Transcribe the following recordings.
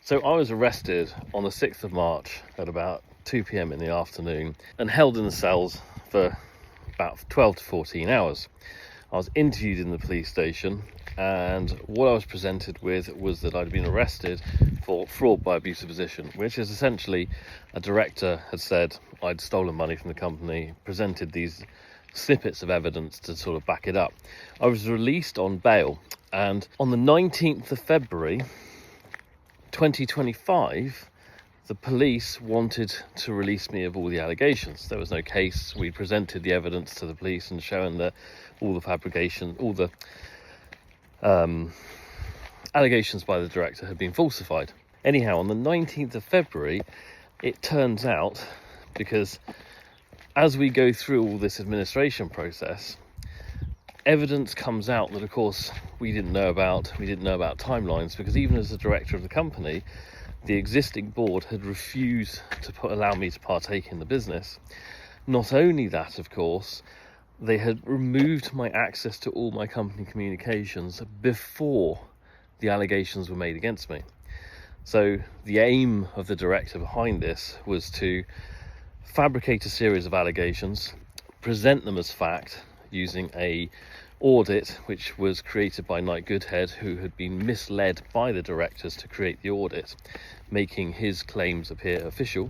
So I was arrested on the 6th of March at about 2 p.m. in the afternoon and held in the cells for about 12 to 14 hours. I was interviewed in the police station, and what I was presented with was that I'd been arrested for fraud by abuse of position, which is essentially a director had said I'd stolen money from the company, presented these snippets of evidence to sort of back it up. I was released on bail, and on the 19th of February 2025, the police wanted to release me of all the allegations. There was no case. We presented the evidence to the police and shown that all the fabrication, all the allegations by the director had been falsified. Anyhow, on the 19th of February, it turns out, because as we go through all this administration process, evidence comes out that, of course, we didn't know about timelines, because even as the director of the company, the existing board had refused to allow me to partake in the business. Not only that, of course, they had removed my access to all my company communications before the allegations were made against me. So the aim of the director behind this was to fabricate a series of allegations, present them as fact, using a audit which was created by Knight Goodhead, who had been misled by the directors to create the audit, making his claims appear official,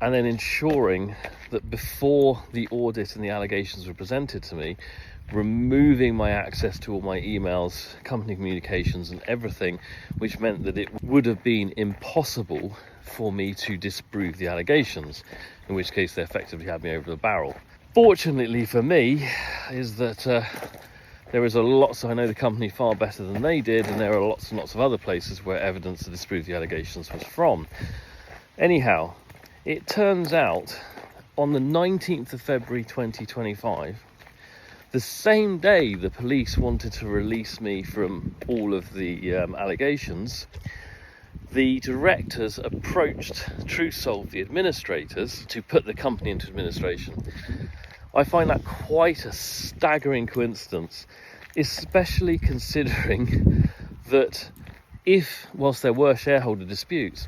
and then ensuring that before the audit and the allegations were presented to me, removing my access to all my emails, company communications and everything, which meant that it would have been impossible for me to disprove the allegations, in which case they effectively had me over the barrel. Fortunately for me is that there is a lot, so I know the company far better than they did, and there are lots and lots of other places where evidence to disprove the allegations was from. Anyhow, it turns out on the 19th of February 2025, the same day the police wanted to release me from all of the allegations, the directors approached TrueSolve, the administrators, to put the company into administration. I find that quite a staggering coincidence, especially considering that whilst there were shareholder disputes,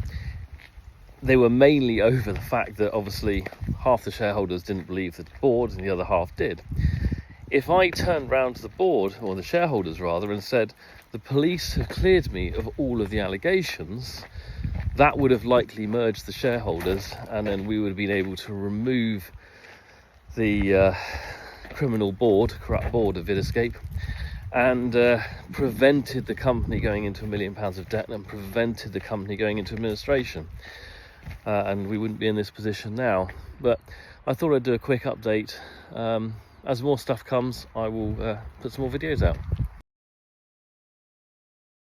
they were mainly over the fact that obviously half the shareholders didn't believe the board and the other half did. If I turned round to the board, or the shareholders rather, and said, the police have cleared me of all of the allegations, that would have likely merged the shareholders, and then we would have been able to remove the corrupt board of Videscape, and prevented the company going into £1 million of debt, and prevented the company going into administration. And we wouldn't be in this position now. But I thought I'd do a quick update. As more stuff comes, I will put some more videos out.